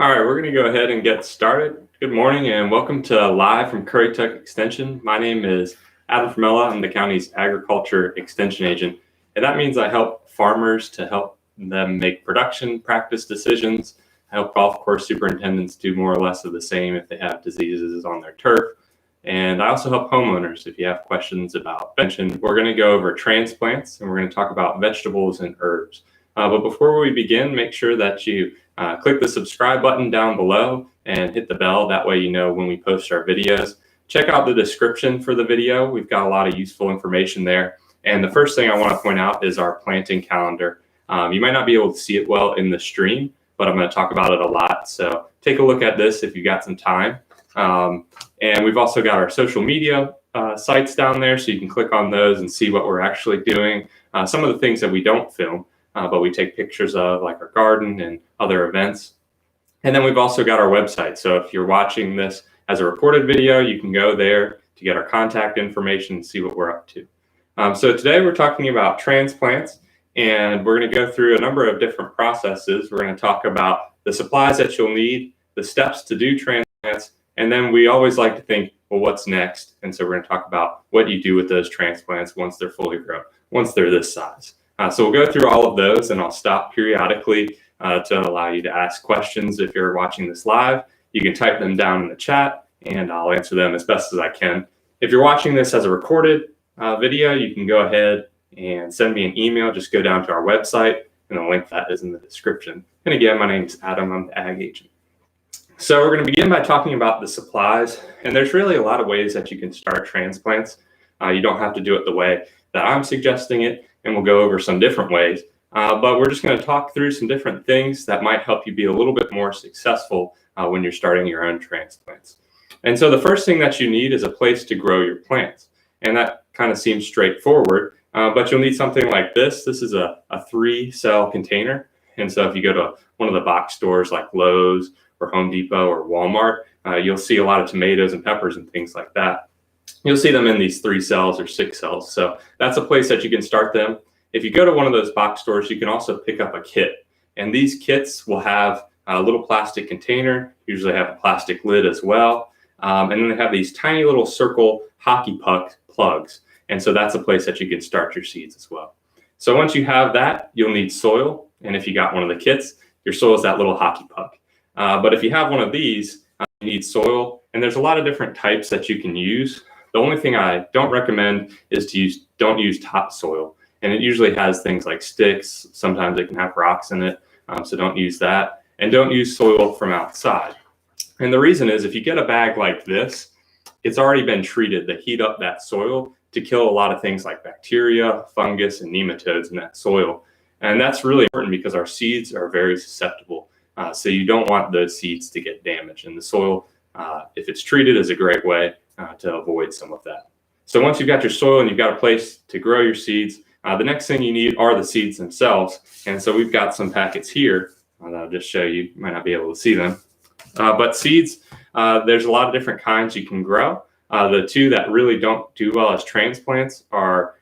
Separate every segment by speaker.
Speaker 1: All right, we're going to go ahead and get started. Good morning and welcome to Live from Currituck Extension. My name is Adam Formella. I'm the county's agriculture extension agent, and that means I help farmers to help them make production practice decisions. I help golf course superintendents do more or less of the same if they have diseases on their turf. And I also help homeowners if you have questions about prevention. We're going to go over transplants and we're going to talk about vegetables and herbs. But before we begin, make sure that you click the subscribe button down below and hit the bell. That way you know when we post our videos. Check out the description for the video. We've got a lot of useful information there. And the first thing I want to point out is our planting calendar. You might not be able to see it well in the stream, but I'm going to talk about it a lot. So take a look at this if you've got some time. And we've also got our social media sites down there, so you can click on those and see what we're actually doing. Some of the things that we don't film, but we take pictures of, like our garden and other events. And then we've also got our website. So if you're watching this as a recorded video, you can go there to get our contact information and see what we're up to. So today we're talking about transplants, and we're going to go through a number of different processes. We're going to talk about the supplies that you'll need, the steps to do transplants, and then we always like to think, well, what's next? And so we're going to talk about what you do with those transplants once they're fully grown, once they're this size. So we'll go through all of those, and I'll stop periodically to allow you to ask questions. If you're watching this live, you can type them down in the chat, and I'll answer them as best as I can. If you're watching this as a recorded video, you can go ahead and send me an email. Just go down to our website, and the link to that is in the description. And again, my name is Adam. I'm the ag agent. So we're going to begin by talking about the supplies, and there's really a lot of ways that you can start transplants. You don't have to do it the way that I'm suggesting it, and we'll go over some different ways. But we're just going to talk through some different things that might help you be a little bit more successful when you're starting your own transplants. And so the first thing that you need is a place to grow your plants. And that kind of seems straightforward, but you'll need something like this. This is a 3-cell container. And so if you go to one of the box stores like Lowe's or Home Depot or Walmart, you'll see a lot of tomatoes and peppers and things like that. You'll see them in these 3 cells or 6 cells. So that's a place that you can start them. If you go to one of those box stores, you can also pick up a kit. And these kits will have a little plastic container, usually have a plastic lid as well. And then they have these tiny little circle hockey puck plugs. And so that's a place that you can start your seeds as well. So once you have that, you'll need soil. And if you got one of the kits, your soil is that little hockey puck. But if you have one of these, you need soil. And there's a lot of different types that you can use. The only thing I don't recommend is don't use topsoil. And it usually has things like sticks. Sometimes it can have rocks in it. So don't use that. And don't use soil from outside. And the reason is if you get a bag like this, it's already been treated to heat up that soil to kill a lot of things like bacteria, fungus, and nematodes in that soil. And that's really important because our seeds are very susceptible. So you don't want those seeds to get damaged. And the soil, if it's treated, is a great way to avoid some of that. So once you've got your soil and you've got a place to grow your seeds, the next thing you need are the seeds themselves. And so we've got some packets here that I'll just show you. You might not be able to see them. But seeds, there's a lot of different kinds you can grow. The two that really don't do well as transplants are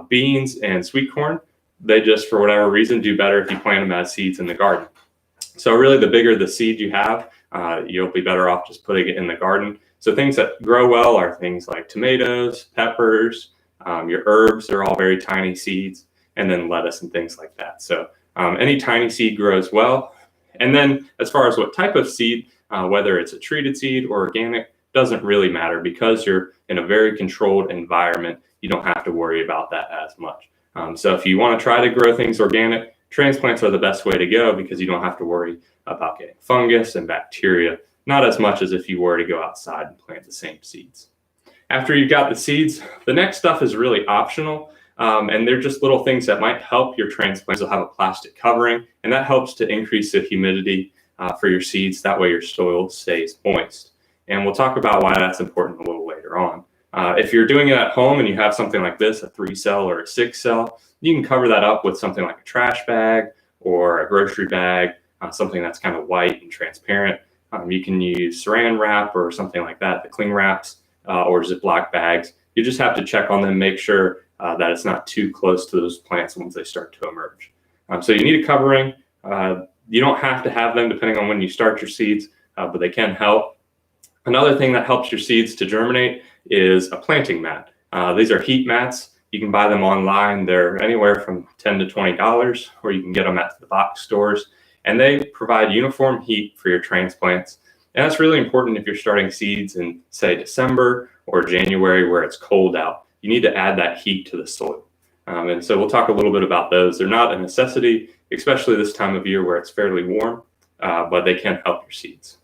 Speaker 1: beans and sweet corn. They just, for whatever reason, do better if you plant them as seeds in the garden. So really, the bigger the seed you have, you'll be better off just putting it in the garden. So things that grow well are things like tomatoes, peppers, your herbs are all very tiny seeds, and then lettuce and things like that. So any tiny seed grows well. And then as far as what type of seed, whether it's a treated seed or organic, doesn't really matter because you're in a very controlled environment. You don't have to worry about that as much. So if you want to try to grow things organic, transplants are the best way to go because you don't have to worry about getting fungus and bacteria, not as much as if you were to go outside and plant the same seeds. After you've got the seeds, the next stuff is really optional, and they're just little things that might help your transplants. They'll have a plastic covering, and that helps to increase the humidity for your seeds. That way your soil stays moist. And we'll talk about why that's important a little later on. If you're doing it at home and you have something like this, a 3-cell or a 6-cell, you can cover that up with something like a trash bag or a grocery bag, something that's kind of white and transparent. You can use saran wrap or something like that, the cling wraps, or Ziploc bags. You just have to check on them, make sure that it's not too close to those plants once they start to emerge. So you need a covering. You don't have to have them depending on when you start your seeds, but they can help. Another thing that helps your seeds to germinate is a planting mat. These are heat mats. You can buy them online. They're anywhere from $10 to $20, or you can get them at the box stores. And they provide uniform heat for your transplants. And that's really important if you're starting seeds in, say, December or January where it's cold out. You need to add that heat to the soil. And so we'll talk a little bit about those. They're not a necessity, especially this time of year where it's fairly warm, but they can help your seeds.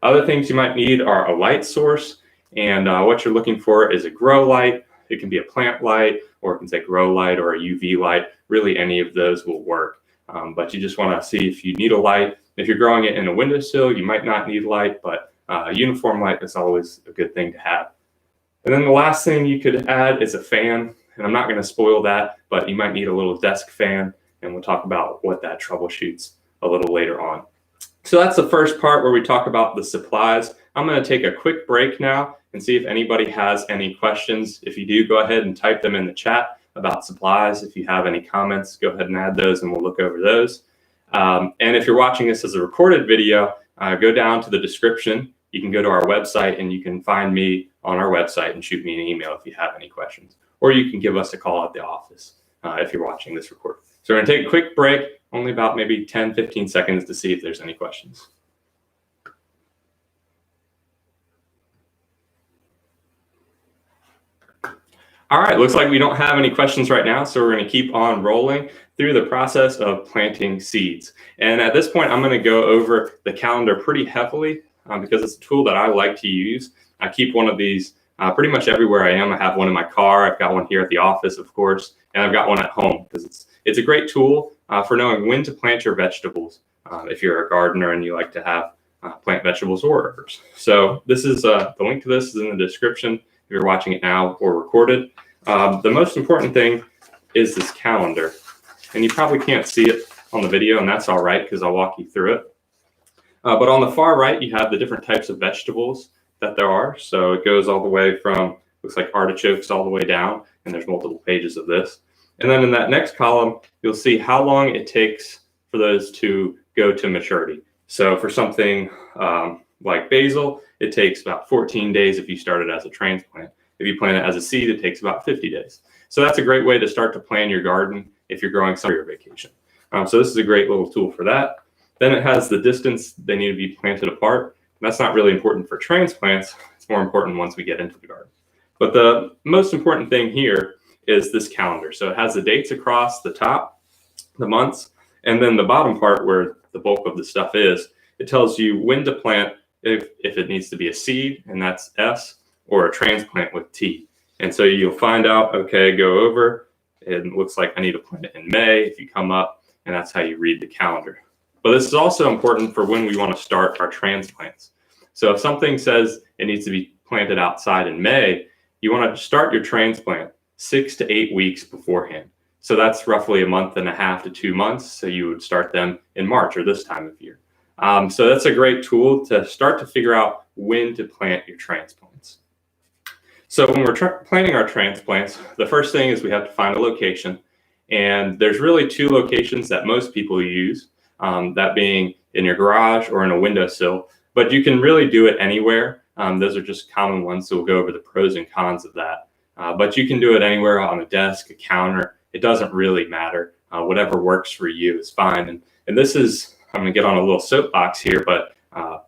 Speaker 1: Other things you might need are a light source. And what you're looking for is a grow light. It can be a plant light, or it can say grow light or a UV light. Really, any of those will work. But you just want to see if you need a light. If you're growing it in a windowsill, you might not need light, but a uniform light is always a good thing to have. And then the last thing you could add is a fan. And I'm not going to spoil that, but you might need a little desk fan. And we'll talk about what that troubleshoots a little later on. So that's the first part where we talk about the supplies. I'm going to take a quick break now and see if anybody has any questions. If you do, go ahead and type them in the chat about supplies. If you have any comments, go ahead and add those and we'll look over those. And if you're watching this as a recorded video, go down to the description. You can go to our website and you can find me on our website and shoot me an email if you have any questions. Or you can give us a call at the office if you're watching this recording. So we're going to take a quick break, only about maybe 10, 15 seconds to see if there's any questions. All right, looks like we don't have any questions right now, so we're going to keep on rolling through the process of planting seeds. And at this point, I'm going to go over the calendar pretty heavily because it's a tool that I like to use. I keep one of these pretty much everywhere I am. I have one in my car. I've got one here at the office, of course, and I've got one at home because it's a great tool for knowing when to plant your vegetables if you're a gardener and you like to have plant vegetables or herbs. So this is the link to this is in the description if you're watching it now or recorded. The most important thing is this calendar, and you probably can't see it on the video, and that's all right because I'll walk you through it. But on the far right, you have the different types of vegetables that there are. So it goes all the way from, looks like artichokes all the way down, and there's multiple pages of this. And then in that next column, you'll see how long it takes for those to go to maturity. So for something like basil, it takes about 14 days if you start it as a transplant. If you plant it as a seed, it takes about 50 days. So that's a great way to start to plan your garden if you're growing some for your vacation. So this is a great little tool for that. Then it has the distance they need to be planted apart. That's not really important for transplants. It's more important once we get into the garden. But the most important thing here is this calendar. So it has the dates across the top, the months, and then the bottom part where the bulk of the stuff is, it tells you when to plant if it needs to be a seed, and that's S, or a transplant with T. And so you'll find out, okay, go over, it looks like I need to plant it in May if you come up, and that's how you read the calendar. But this is also important for when we want to start our transplants. So if something says it needs to be planted outside in May, you want to start your transplant 6 to 8 weeks beforehand. So that's roughly a month and a half to 2 months. So you would start them in March or this time of year. So that's a great tool to start to figure out when to plant your transplants. So when we're planting our transplants, the first thing is we have to find a location. And there's really 2 locations that most people use, that being in your garage or in a windowsill. But you can really do it anywhere. Those are just common ones, so we'll go over the pros and cons of that. But you can do it anywhere on a desk, a counter. It doesn't really matter. Whatever works for you is fine. And this is, I'm going to get on a little soapbox here, but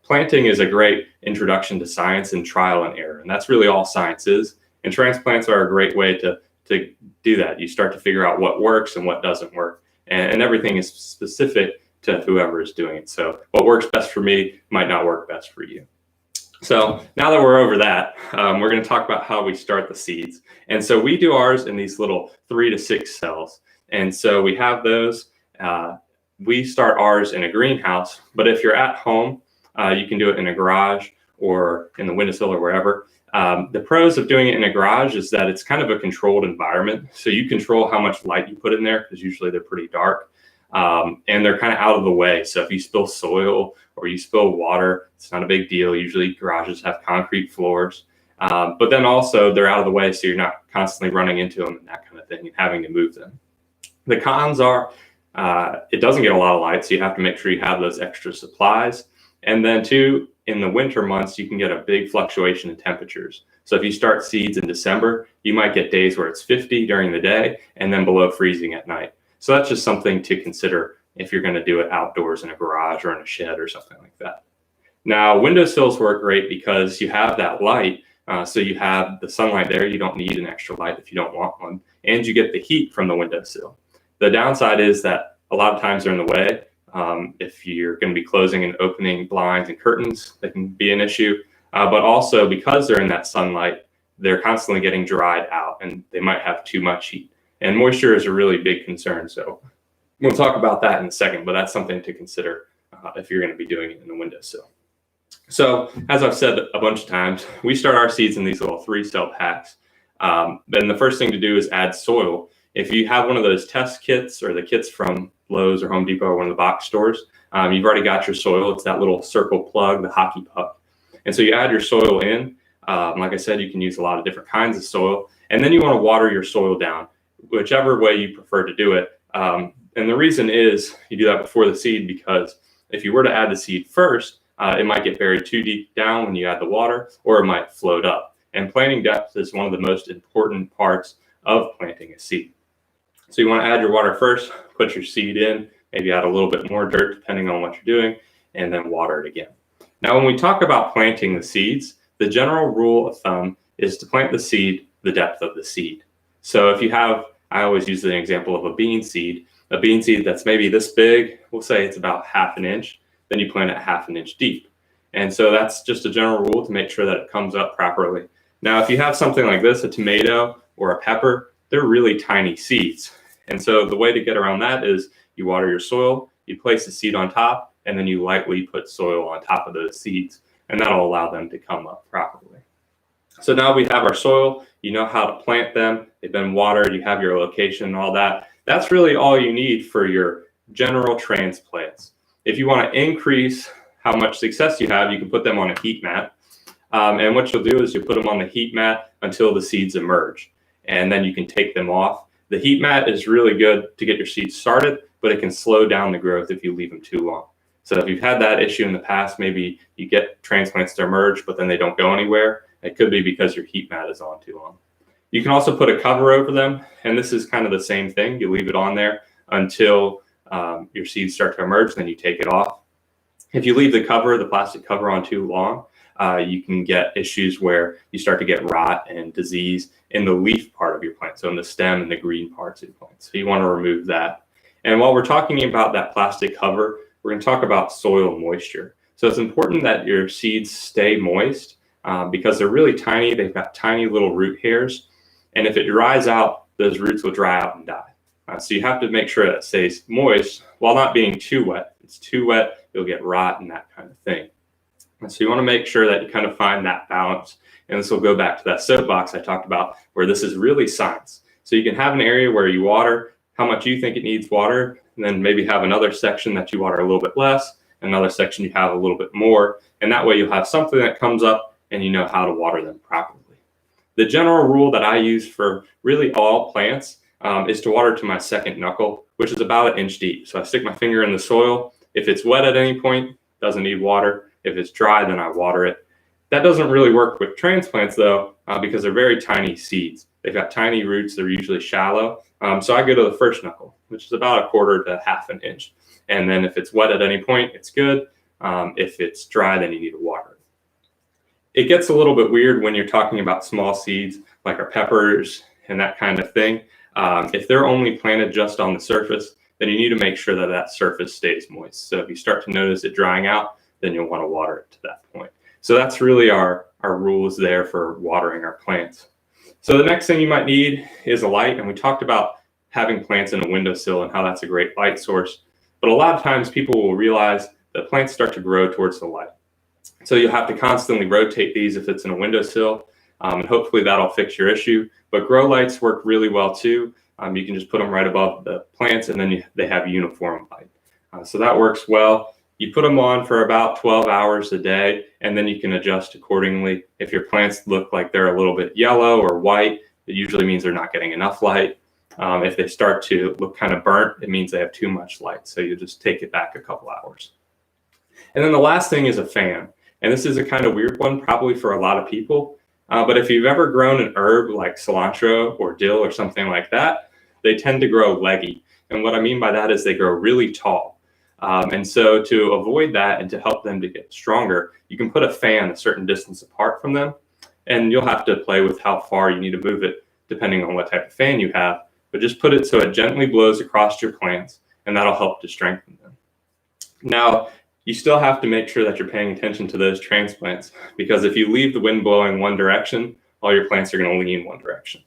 Speaker 1: planting is a great introduction to science and trial and error. And that's really all science is. And transplants are a great way to do that. You start to figure out what works and what doesn't work. And everything is specific to whoever is doing it. So what works best for me might not work best for you. So now that we're over that, we're going to talk about how we start the seeds. And so we do ours in these little 3 to 6 cells. And so we have those. We start ours in a greenhouse, but if you're at home, you can do it in a garage or in the windowsill or wherever. The pros of doing it in a garage is that it's kind of a controlled environment. So you control how much light you put in there because usually they're pretty dark. And they're kind of out of the way. So if you spill soil or you spill water, it's not a big deal. Usually garages have concrete floors, but then also they're out of the way. So you're not constantly running into them and that kind of thing and having to move them. The cons are it doesn't get a lot of light, so you have to make sure you have those extra supplies. And then two, in the winter months, you can get a big fluctuation in temperatures. So if you start seeds in December, you might get days where it's 50 during the day and then below freezing at night. So that's just something to consider if you're going to do it outdoors in a garage or in a shed or something like that. Now, windowsills work great because you have that light. So you have the sunlight there. You don't need an extra light if you don't want one. And you get the heat from the windowsill. The downside is that a lot of times they're in the way. If you're going to be closing and opening blinds and curtains, they can be an issue. But also because they're in that sunlight, they're constantly getting dried out and they might have too much heat. And moisture is a really big concern. So we'll talk about that in a second, but that's something to consider if you're going to be doing it in the windowsill. So as I've said a bunch of times, we start our seeds in these little 3-cell packs. Then the first thing to do is add soil. If you have one of those test kits or the kits from Lowe's or Home Depot or one of the box stores, you've already got your soil. It's that little circle plug, the hockey puck. And so you add your soil in. Like I said, you can use a lot of different kinds of soil. And then you want to water your soil down, whichever way you prefer to do it. And the reason is you do that before the seed because if you were to add the seed first, it might get buried too deep down when you add the water, or it might float up. And planting depth is one of the most important parts of planting a seed. So you want to add your water first, put your seed in, maybe add a little bit more dirt depending on what you're doing, and then water it again. Now, when we talk about planting the seeds, the general rule of thumb is to plant the seed the depth of the seed. So if you have, I always use the example of a bean seed that's maybe this big, we'll say it's about 1/2 inch, then you plant it 1/2 inch deep. And so that's just a general rule to make sure that it comes up properly. Now, if you have something like this, a tomato or a pepper, they're really tiny seeds. And so the way to get around that is you water your soil, you place the seed on top, and then you lightly put soil on top of those seeds, and that'll allow them to come up properly. So now we have our soil, you know how to plant them, they've been watered, you have your location and all that. That's really all you need for your general transplants. If you want to increase how much success you have, you can put them on a heat mat. And what you'll do is you put them on the heat mat until the seeds emerge, and then you can take them off. The heat mat is really good to get your seeds started, but it can slow down the growth if you leave them too long. So if you've had that issue in the past, maybe you get transplants to emerge, but then they don't go anywhere. It could be because your heat mat is on too long. You can also put a cover over them, and this is kind of the same thing. You leave it on there until your seeds start to emerge, then you take it off. If you leave the plastic cover on too long, you can get issues where you start to get rot and disease in the leaf part of your plant, so in the stem and the green parts of your plant. So you want to remove that. And while we're talking about that plastic cover, we're going to talk about soil moisture. So it's important that your seeds stay moist because they're really tiny. They've got tiny little root hairs. And if it dries out, those roots will dry out and die. So you have to make sure that it stays moist while not being too wet. If it's too wet, you'll get rot and that kind of thing. And so you want to make sure that you kind of find that balance. And this will go back to that soapbox I talked about, where this is really science. So you can have an area where you water how much you think it needs water, and then maybe have another section that you water a little bit less, another section you have a little bit more. And that way you'll have something that comes up and you know how to water them properly. The general rule that I use for really all plants is to water to my second knuckle, which is about 1 inch deep. So I stick my finger in the soil. If it's wet at any point, doesn't need water. If it's dry, then I water it. That doesn't really work with transplants though, because they're very tiny seeds. They've got tiny roots. They're usually shallow. So I go to the first knuckle, which is about 1/4 to 1/2 inch. And then if it's wet at any point, it's good. If it's dry, then you need to water it. It gets a little bit weird when you're talking about small seeds like our peppers and that kind of thing. If they're only planted just on the surface, then you need to make sure that that surface stays moist. So if you start to notice it drying out, then you'll want to water it to that point. So that's really our rules there for watering our plants. So the next thing you might need is a light. And we talked about having plants in a windowsill and how that's a great light source. But a lot of times people will realize that plants start to grow towards the light. So you'll have to constantly rotate these if it's in a windowsill, and hopefully that'll fix your issue. But grow lights work really well too. You can just put them right above the plants, and then they have uniform light. So that works well. You put them on for about 12 hours a day, and then you can adjust accordingly. If your plants look like they're a little bit yellow or white, it usually means they're not getting enough light. If they start to look kind of burnt, it means they have too much light. So you just take it back a couple hours. And then the last thing is a fan. And this is a kind of weird one, probably for a lot of people. But if you've ever grown an herb like cilantro or dill or something like that, they tend to grow leggy. And what I mean by that is they grow really tall. And so to avoid that and to help them to get stronger, you can put a fan a certain distance apart from them. And you'll have to play with how far you need to move it depending on what type of fan you have. But just put it so it gently blows across your plants, and that'll help to strengthen them. Now, you still have to make sure that you're paying attention to those transplants, because if you leave the wind blowing one direction, all your plants are going to lean one direction.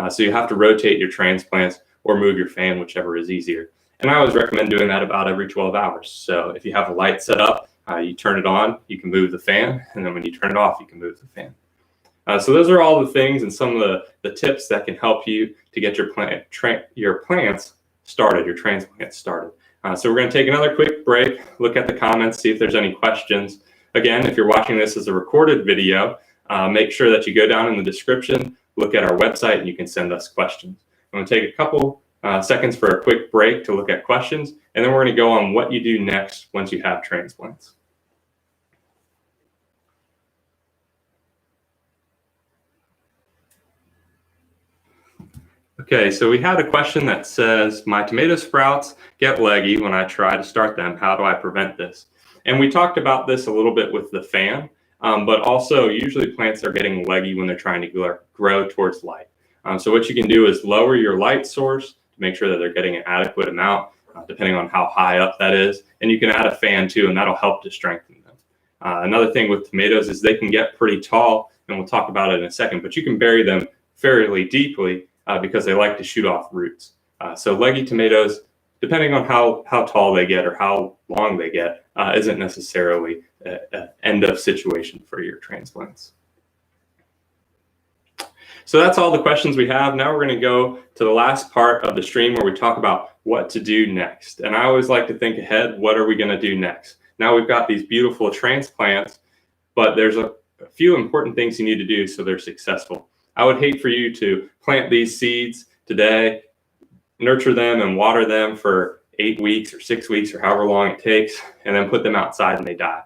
Speaker 1: So you have to rotate your transplants or move your fan, whichever is easier. And I always recommend doing that about every 12 hours. So if you have a light set up, you turn it on, you can move the fan, and then when you turn it off, you can move the fan. So those are all the things and some of the tips that can help you to get your plants started, your transplants started. So we're going to take another quick break, look at the comments, see if there's any questions. Again, if you're watching this as a recorded video, make sure that you go down in the description, look at our website, and you can send us questions. I'm going to take a couple seconds for a quick break to look at questions, and then we're going to go on what you do next once you have transplants. Okay, so we had a question that says, my tomato sprouts get leggy when I try to start them. How do I prevent this? And we talked about this a little bit with the fan, but also usually plants are getting leggy when they're trying to grow towards light. So what you can do is lower your light source to make sure that they're getting an adequate amount, depending on how high up that is. And you can add a fan too, and that'll help to strengthen them. Another thing with tomatoes is they can get pretty tall, and we'll talk about it in a second, but you can bury them fairly deeply because they like to shoot off roots. So leggy tomatoes, depending on how tall they get or how long they get, isn't necessarily an end of situation for your transplants. So that's all the questions we have. Now we're going to go to the last part of the stream where we talk about what to do next. And I always like to think ahead, what are we going to do next? Now we've got these beautiful transplants, but there's a few important things you need to do so they're successful. I would hate for you to plant these seeds today, nurture them and water them for 8 weeks or 6 weeks or however long it takes, and then put them outside and they die.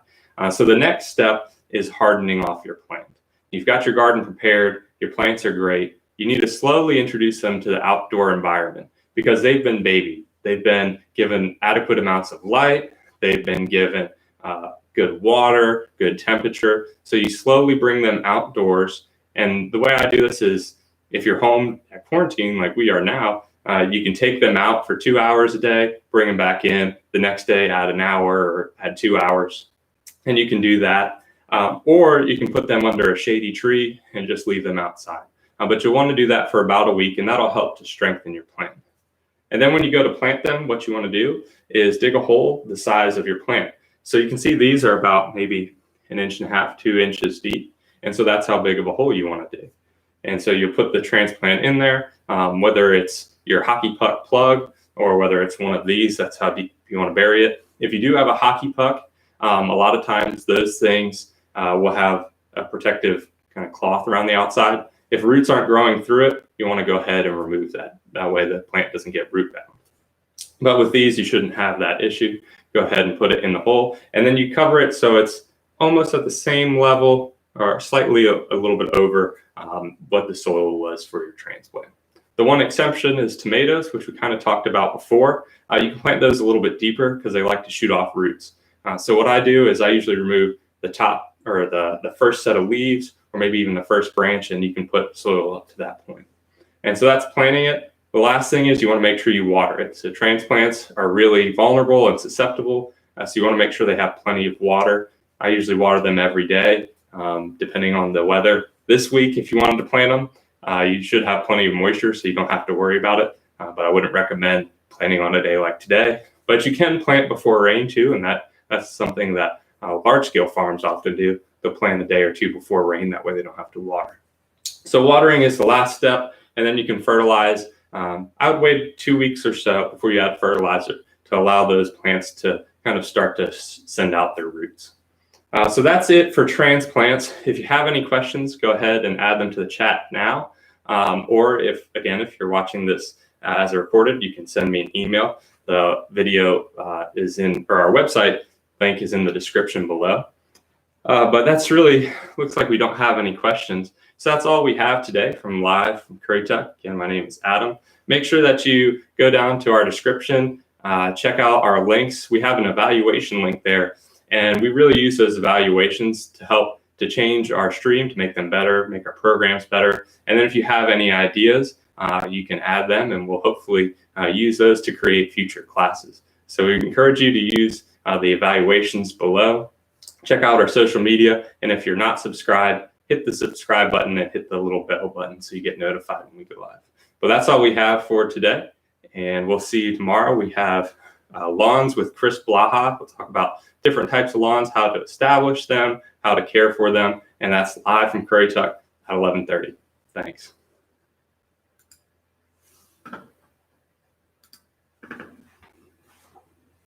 Speaker 1: So the next step is hardening off your plant. You've got your garden prepared, your plants are great. You need to slowly introduce them to the outdoor environment because they've been babied. They've been given adequate amounts of light. They've been given good water, good temperature. So you slowly bring them outdoors. And the way I do this is if you're home at quarantine like we are now, you can take them out for 2 hours a day, bring them back in the next day, add an hour or add 2 hours. And you can do that. Or you can put them under a shady tree and just leave them outside. But you'll want to do that for about a week, and that'll help to strengthen your plant. And then when you go to plant them, what you want to do is dig a hole the size of your plant. So you can see these are about maybe 1.5 inches, 2 inches deep. And so that's how big of a hole you want to dig. And so you put the transplant in there, whether it's your hockey puck plug or whether it's one of these, that's how deep you want to bury it. If you do have a hockey puck, a lot of times those things will have a protective kind of cloth around the outside. If roots aren't growing through it, you want to go ahead and remove that. That way the plant doesn't get root bound. But with these, you shouldn't have that issue. Go ahead and put it in the hole, and then you cover it so it's almost at the same level or slightly a little bit over what the soil was for your transplant. The one exception is tomatoes, which we kind of talked about before. You can plant those a little bit deeper because they like to shoot off roots. So what I do is I usually remove the top or the first set of leaves or maybe even the first branch, and you can put soil up to that point. And so that's planting it. The last thing is you want to make sure you water it. So transplants are really vulnerable and susceptible. So you want to make sure they have plenty of water. I usually water them every day, depending on the weather. This week, if you wanted to plant them, you should have plenty of moisture so you don't have to worry about it. But I wouldn't recommend planting on a day like today. But you can plant before rain too, and that's something that large-scale farms often do. They'll plant a day or two before rain. That way they don't have to water. So watering is the last step, and then you can fertilize. I would wait 2 weeks or so before you add fertilizer to allow those plants to kind of start to send out their roots. So that's it for transplants. If you have any questions, go ahead and add them to the chat now. Or if you're watching this as a recorded, you can send me an email. The video is or our website link is in the description below. But that's really, looks like we don't have any questions. So that's all we have today from Live from Curry Tech. Again, my name is Adam. Make sure that you go down to our description, check out our links. We have an evaluation link there, and we really use those evaluations to help to change our stream, to make them better, make our programs better. And then if you have any ideas, you can add them, and we'll hopefully use those to create future classes. So we encourage you to use the evaluations below. Check out our social media, and if you're not subscribed, hit the subscribe button and hit the little bell button so you get notified when we go live. But that's all we have for today, and we'll see you tomorrow. We have lawns with Chris Blaha. We'll talk about different types of lawns, how to establish them, how to care for them, and that's live from Curry Tuck at 11:30. Thanks.